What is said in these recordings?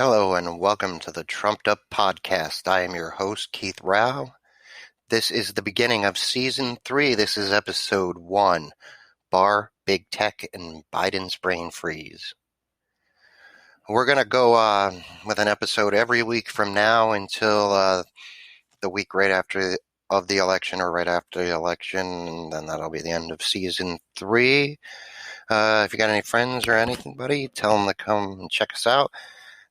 Hello and welcome to the Trumped Up Podcast. I am your host, Keith Rao. This is the beginning of Season 3. This is Episode 1, Barr, Big Tech, and Biden's Brain Freeze. We're going to go with an episode every week from now until the week right after of the election or right after the election, and then that'll be the end of Season 3. If you got any friends or anything, buddy, tell them to come and check us out.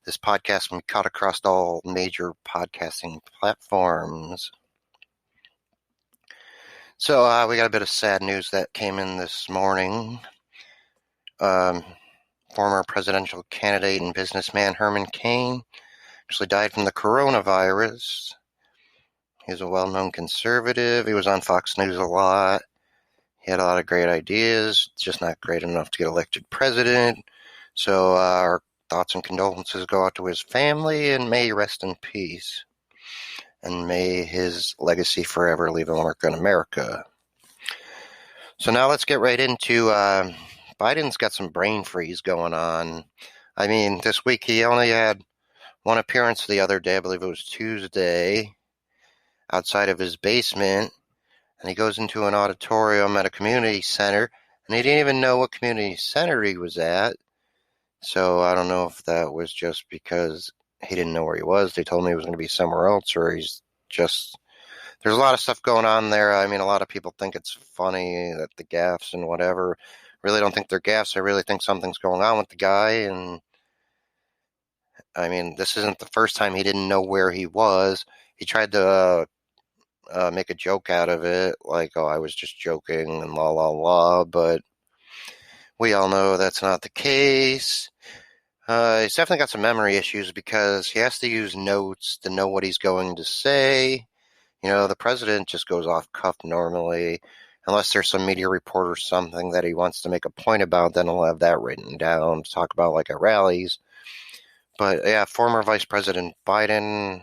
This podcast can be caught across all major podcasting platforms. So we got a bit of sad news that came in this morning. Former presidential candidate and businessman Herman Cain actually died from the coronavirus. He was a well-known conservative. He was on Fox News a lot. He had a lot of great ideas, just not great enough to get elected president. So our thoughts and condolences go out to his family, and may he rest in peace. And may his legacy forever leave a mark on America. So now let's get right into Biden's got some brain freeze going on. I mean, this week he only had one appearance the other day, I believe it was Tuesday, outside of his basement. And he goes into an auditorium at a community center, and he didn't even know what community center he was at. So I don't know if that was just because he didn't know where he was. They told me he was going to be somewhere else, or he's just... There's a lot of stuff going on there. I mean, a lot of people think it's funny that the gaffes and whatever. Really don't think they're gaffes. I really think something's going on with the guy. And I mean, this isn't the first time he didn't know where he was. He tried to make a joke out of it, like, oh, I was just joking and la la la, but we all know that's not the case. He's definitely got some memory issues because he has to use notes to know what he's going to say. You know, the president just goes off cuff normally, unless there's some media report or something that he wants to make a point about, then he'll have that written down to talk about, like, at rallies. But yeah, former Vice President Biden,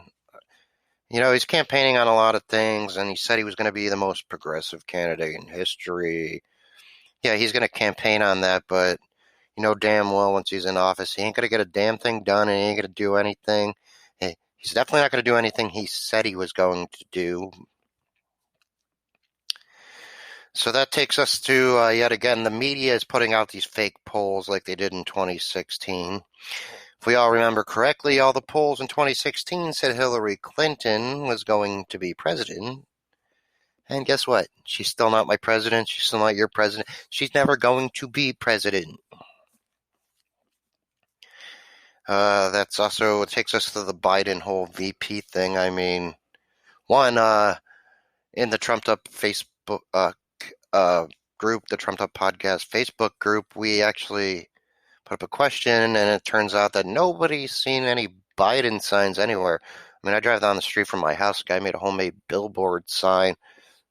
you know, he's campaigning on a lot of things, and he said he was going to be the most progressive candidate in history. Yeah, he's going to campaign on that, but you know damn well once he's in office, he ain't going to get a damn thing done, and he ain't going to do anything. He's definitely not going to do anything he said he was going to do. So that takes us to, yet again, the media is putting out these fake polls like they did in 2016. If we all remember correctly, all the polls in 2016 said Hillary Clinton was going to be president. And guess what? She's still not my president. She's still not your president. She's never going to be president. That's also, it takes us to the Biden whole VP thing. I mean, one, in the Trumped Up Facebook group, the Trumped Up Podcast Facebook group, we actually put up a question, and it turns out that nobody's seen any Biden signs anywhere. I mean, I drive down the street from my house. A guy made a homemade billboard sign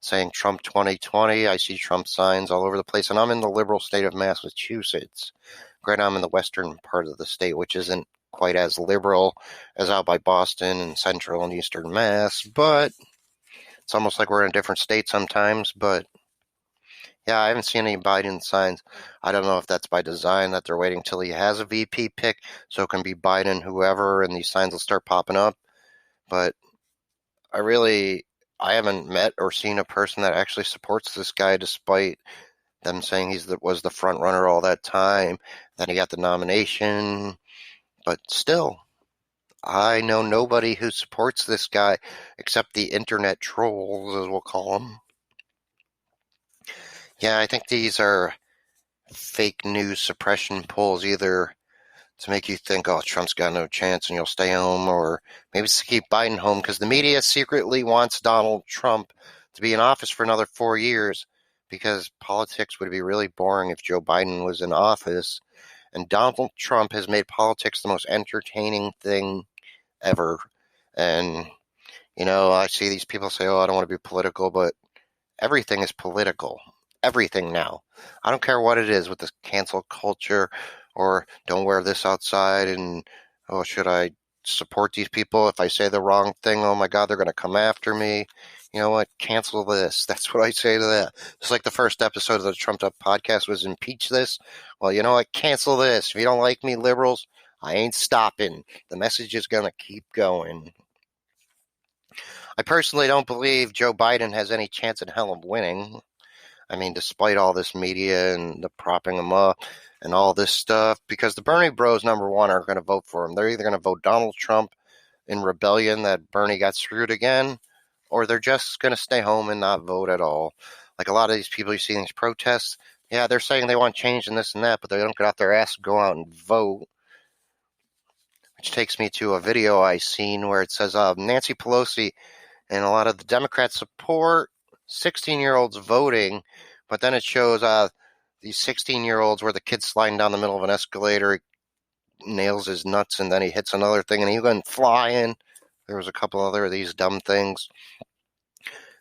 saying Trump 2020. I see Trump signs all over the place, and I'm in the liberal state of Massachusetts. Granted, I'm in the western part of the state, which isn't quite as liberal as out by Boston and central and eastern Mass, but it's almost like we're in a different state sometimes. But yeah, I haven't seen any Biden signs. I don't know if that's by design, that they're waiting till he has a VP pick so it can be Biden whoever, and these signs will start popping up. But I haven't met or seen a person that actually supports this guy, despite them saying was the front runner all that time. Then he got the nomination. But still, I know nobody who supports this guy except the internet trolls, as we'll call them. Yeah, I think these are fake news suppression polls, either to make you think, oh, Trump's got no chance and you'll stay home, or maybe it's to keep Biden home, because the media secretly wants Donald Trump to be in office for another 4 years, because politics would be really boring if Joe Biden was in office. And Donald Trump has made politics the most entertaining thing ever. And, you know, I see these people say, oh, I don't want to be political, but everything is political. Everything now. I don't care what it is with this cancel culture, or don't wear this outside, and, oh, should I support these people if I say the wrong thing? Oh my God, they're going to come after me. You know what? Cancel this. That's what I say to that. It's like the first episode of the Trumped Up Podcast was impeach this. Well, you know what? Cancel this. If you don't like me, liberals, I ain't stopping. The message is going to keep going. I personally don't believe Joe Biden has any chance in hell of winning. I mean, despite all this media and the propping him up and all this stuff, because the Bernie bros, number one, aren't going to vote for him. They're either going to vote Donald Trump in rebellion that Bernie got screwed again, or they're just going to stay home and not vote at all. Like a lot of these people you see in these protests, yeah, they're saying they want change and this and that, but they don't get off their ass and go out and vote. Which takes me to a video I seen where it says Nancy Pelosi and a lot of the Democrats support 16-year-olds voting, but then it shows these 16-year-olds where the kid's sliding down the middle of an escalator, he nails his nuts, and then he hits another thing, and he went flying. There was a couple other of these dumb things.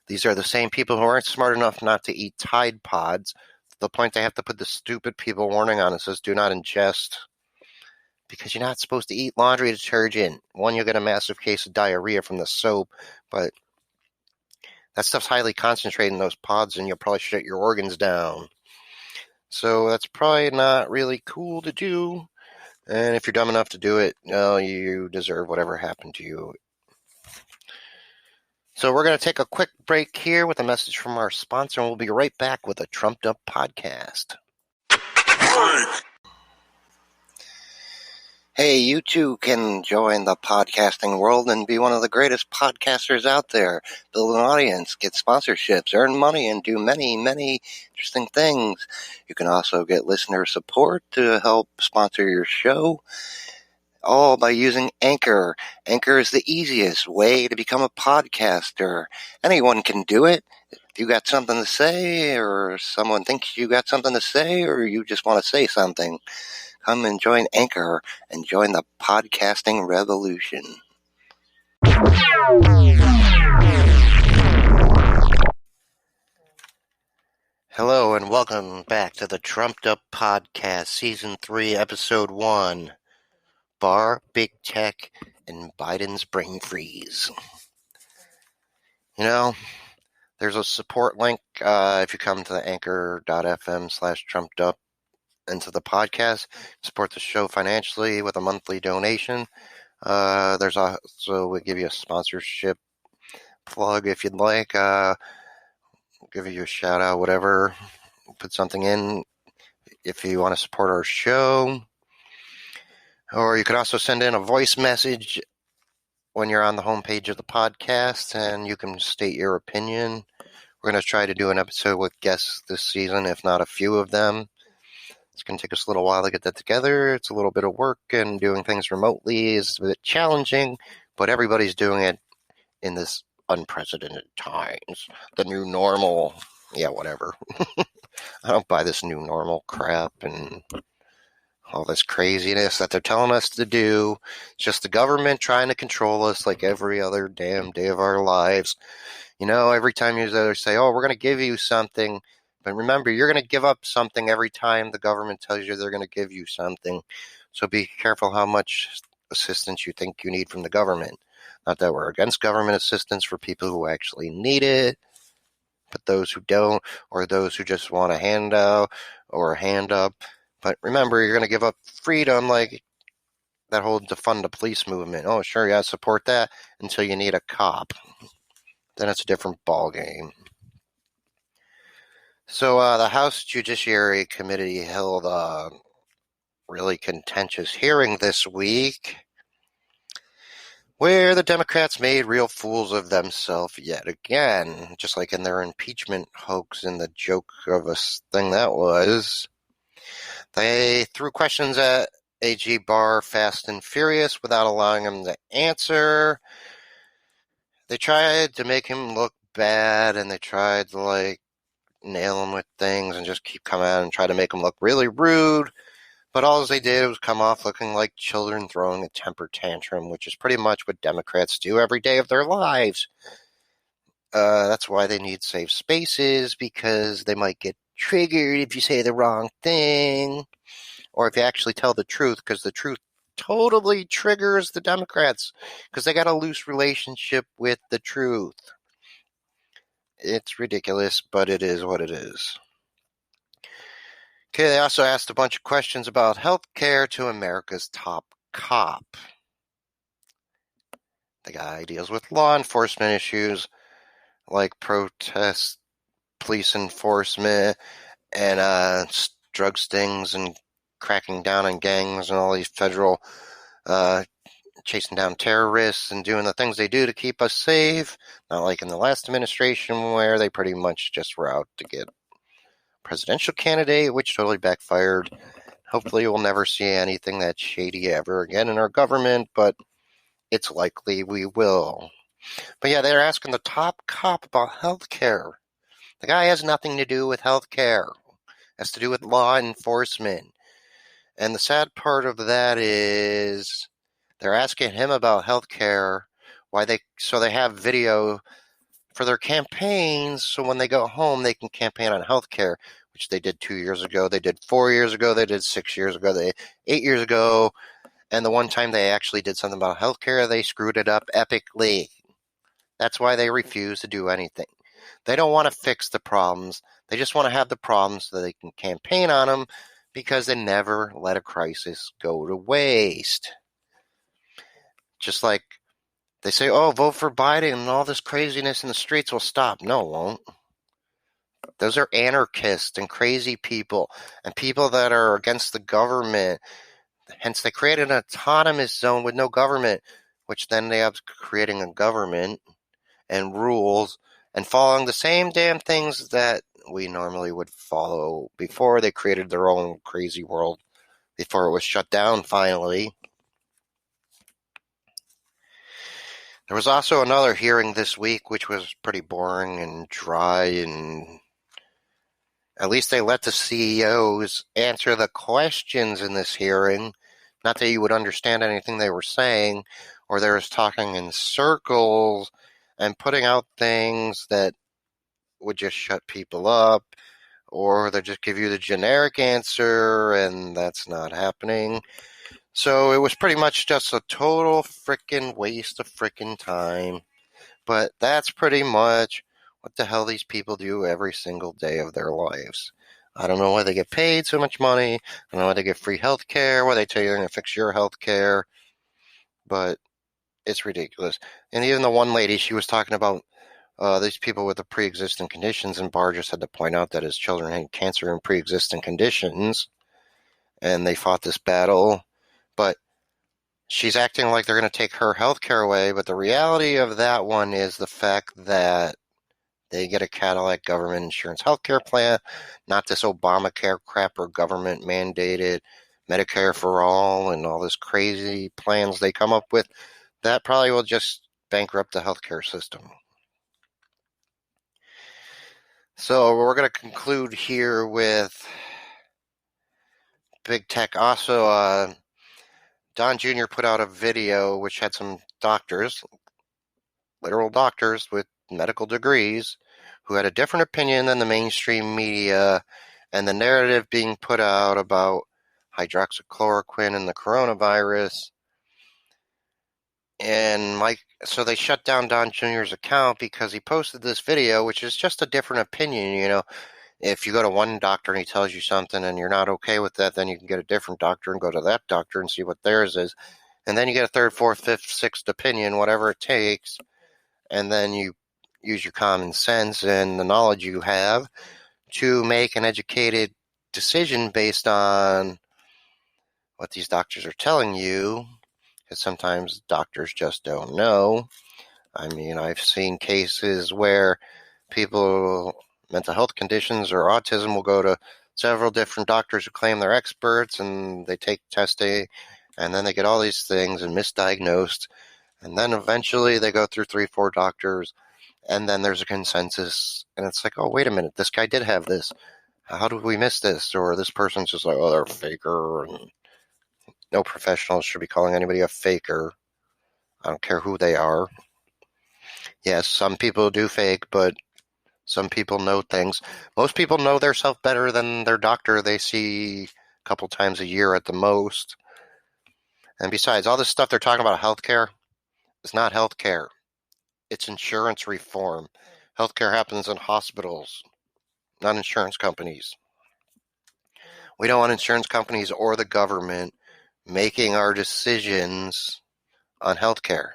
These are the same people who aren't smart enough not to eat Tide Pods, to the point they have to put the stupid people warning on it says, do not ingest. Because you're not supposed to eat laundry detergent. One, you'll get a massive case of diarrhea from the soap, but that stuff's highly concentrated in those pods, and you'll probably shut your organs down. So that's probably not really cool to do. And if you're dumb enough to do it, you deserve whatever happened to you. So we're going to take a quick break here with a message from our sponsor, and we'll be right back with a Trumped Up podcast. Hey, you too can join the podcasting world and be one of the greatest podcasters out there. Build an audience, get sponsorships, earn money, and do many, many interesting things. You can also get listener support to help sponsor your show, all by using Anchor. Anchor is the easiest way to become a podcaster. Anyone can do it. If you got something to say, or someone thinks you got something to say, or you just want to say something, come and join Anchor and join the podcasting revolution. Hello and welcome back to the Trumped Up Podcast, Season 3, Episode 1, Barr, Big Tech, and Biden's Brain Freeze. You know, there's a support link if you come to the anchor.fm/trumpedup into the podcast, support the show financially with a monthly donation. There's also, we'll give you a sponsorship plug if you'd like. Give you a shout out, whatever. Put something in if you want to support our show. Or you could also send in a voice message when you're on the homepage of the podcast, and you can state your opinion. We're going to try to do an episode with guests this season, if not a few of them. It's going to take us a little while to get that together. It's a little bit of work, and doing things remotely is a bit challenging, but everybody's doing it in this unprecedented times. The new normal. Yeah, whatever. I don't buy this new normal crap and all this craziness that they're telling us to do. It's just the government trying to control us like every other damn day of our lives. You know, every time you say, oh, we're going to give you something. But remember, you're going to give up something every time the government tells you they're going to give you something. So be careful how much assistance you think you need from the government. Not that we're against government assistance for people who actually need it, but those who don't, or those who just want a handout or a hand up. But remember, you're going to give up freedom, like that whole defund the police movement. Oh, sure, yeah, support that until you need a cop. Then it's a different ballgame. So the House Judiciary Committee held a really contentious hearing this week where the Democrats made real fools of themselves yet again, just like in their impeachment hoax and the joke of a thing that was. They threw questions at AG Barr fast and furious without allowing him to answer. They tried to make him look bad, and they tried to nail him with things and just keep coming out and try to make him look really rude. But all they did was come off looking like children throwing a temper tantrum, which is pretty much what Democrats do every day of their lives. That's why they need safe spaces, because they might get triggered if you say the wrong thing, or if you actually tell the truth, because the truth totally triggers the Democrats, because they got a loose relationship with the truth. It's ridiculous, but it is what it is. Okay, they also asked a bunch of questions about health care to America's top cop. The guy deals with law enforcement issues like protest, police enforcement, and drug stings and cracking down on gangs and all these federal chasing down terrorists and doing the things they do to keep us safe. Not like in the last administration where they pretty much just were out to get a presidential candidate, which totally backfired. Hopefully we'll never see anything that shady ever again in our government, but it's likely we will. But yeah, they're asking the top cop about health care. The guy has nothing to do with health care. It has to do with law enforcement. And the sad part of that is they're asking him about health care, so they have video for their campaigns, so when they go home they can campaign on health care, which they did 2 years ago, they did 4 years ago, they did 6 years ago, they 8 years ago, and the one time they actually did something about health care, they screwed it up epically. That's why they refuse to do anything. They don't want to fix the problems. They just want to have the problems so they can campaign on them because they never let a crisis go to waste. Just like they say, oh, vote for Biden and all this craziness in the streets will stop. No, it won't. Those are anarchists and crazy people and people that are against the government. Hence, they created an autonomous zone with no government, which then they have creating a government and rules and following the same damn things that we normally would follow before they created their own crazy world, before it was shut down finally. There was also another hearing this week, which was pretty boring and dry, and at least they let the CEOs answer the questions in this hearing. Not that you would understand anything they were saying, or they were talking in circles and putting out things that would just shut people up, or they just give you the generic answer, and that's not happening. So it was pretty much just a total frickin' waste of frickin' time. But that's pretty much what the hell these people do every single day of their lives. I don't know why they get paid so much money. I don't know why they get free health care, why they tell you they're going to fix your health care. But it's ridiculous. And even the one lady, she was talking about these people with the pre-existing conditions, and Barr just had to point out that his children had cancer and pre-existing conditions, and they fought this battle. But she's acting like they're going to take her health care away, but the reality of that one is the fact that they get a Cadillac government insurance health care plan, not this Obamacare crap or government mandated Medicare for all and all this crazy plans they come up with. That probably will just bankrupt the healthcare system. So we're going to conclude here with Big Tech. Also, Don Jr. put out a video which had some doctors, literal doctors with medical degrees, who had a different opinion than the mainstream media and the narrative being put out about hydroxychloroquine and the coronavirus. And so they shut down Don Jr.'s account because he posted this video, which is just a different opinion. You know, if you go to one doctor and he tells you something and you're not okay with that, then you can get a different doctor and go to that doctor and see what theirs is. And then you get a third, fourth, fifth, sixth opinion, whatever it takes. And then you use your common sense and the knowledge you have to make an educated decision based on what these doctors are telling you, because sometimes doctors just don't know. I mean, I've seen cases where people, mental health conditions or autism, will go to several different doctors who claim they're experts, and they take testing, and then they get all these things and misdiagnosed, and then eventually they go through 3-4 doctors, and then there's a consensus, and it's like, oh, wait a minute, this guy did have this. How did we miss this? Or this person's just like, oh, they're a faker, and no professional should be calling anybody a faker. I don't care who they are. Yes, some people do fake, but some people know things. Most people know their self better than their doctor they see a couple times a year at the most. And besides, all this stuff they're talking about healthcare is not healthcare. It's insurance reform. Healthcare happens in hospitals, not insurance companies. We don't want insurance companies or the government making our decisions on healthcare.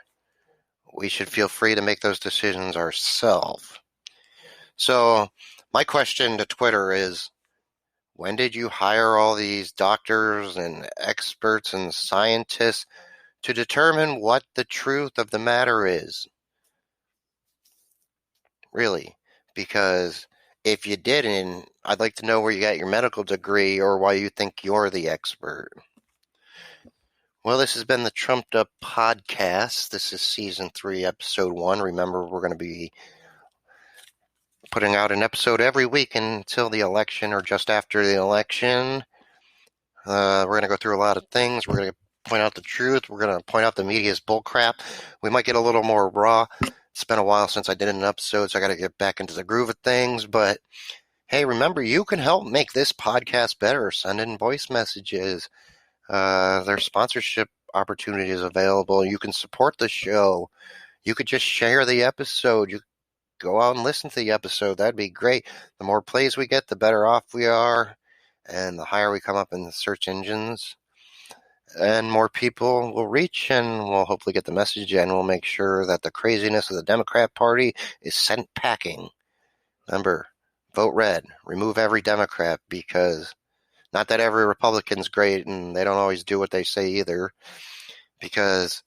We should feel free to make those decisions ourselves. So my question to Twitter is, when did you hire all these doctors and experts and scientists to determine what the truth of the matter is? Really? Because if you didn't, I'd like to know where you got your medical degree or why you think you're the expert. Well, this has been the Trumped Up Podcast. This is Season 3, Episode 1. Remember, we're going to be putting out an episode every week until the election or just after the election. We're going to go through a lot of things. We're going to point out the truth. We're going to point out the media's bullcrap. We might get a little more raw. It's been a while since I did an episode, so I got to get back into the groove of things. But hey, remember, you can help make this podcast better. Send in voice messages. There's sponsorship opportunities available. You can support the show. You could just share the episode. You go out and listen to the episode. That'd be great. The more plays we get, the better off we are, and the higher we come up in the search engines. And more people will reach, and we'll hopefully get the message, and we'll make sure that the craziness of the Democrat Party is sent packing. Remember, vote red. Remove every Democrat, because not that every Republican's great, and they don't always do what they say either, because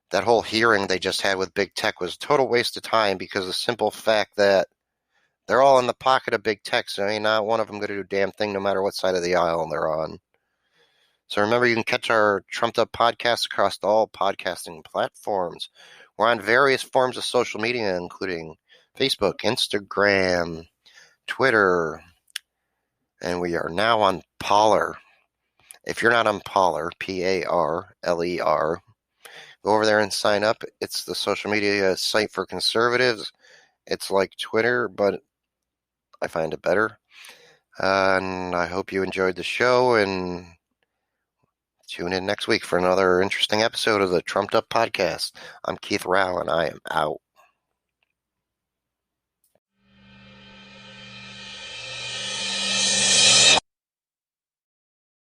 that whole hearing they just had with big tech was a total waste of time, because of the simple fact that they're all in the pocket of big tech, so ain't not one of them going to do a damn thing no matter what side of the aisle they're on. So remember, you can catch our Trumped Up podcast across all podcasting platforms. We're on various forms of social media, including Facebook, Instagram, Twitter, and we are now on Parler. If you're not on Parler, Parler, go over there and sign up. It's the social media site for conservatives. It's like Twitter, but I find it better. And I hope you enjoyed the show, and tune in next week for another interesting episode of the Trumped Up Podcast. I'm Keith Rao, and I am out.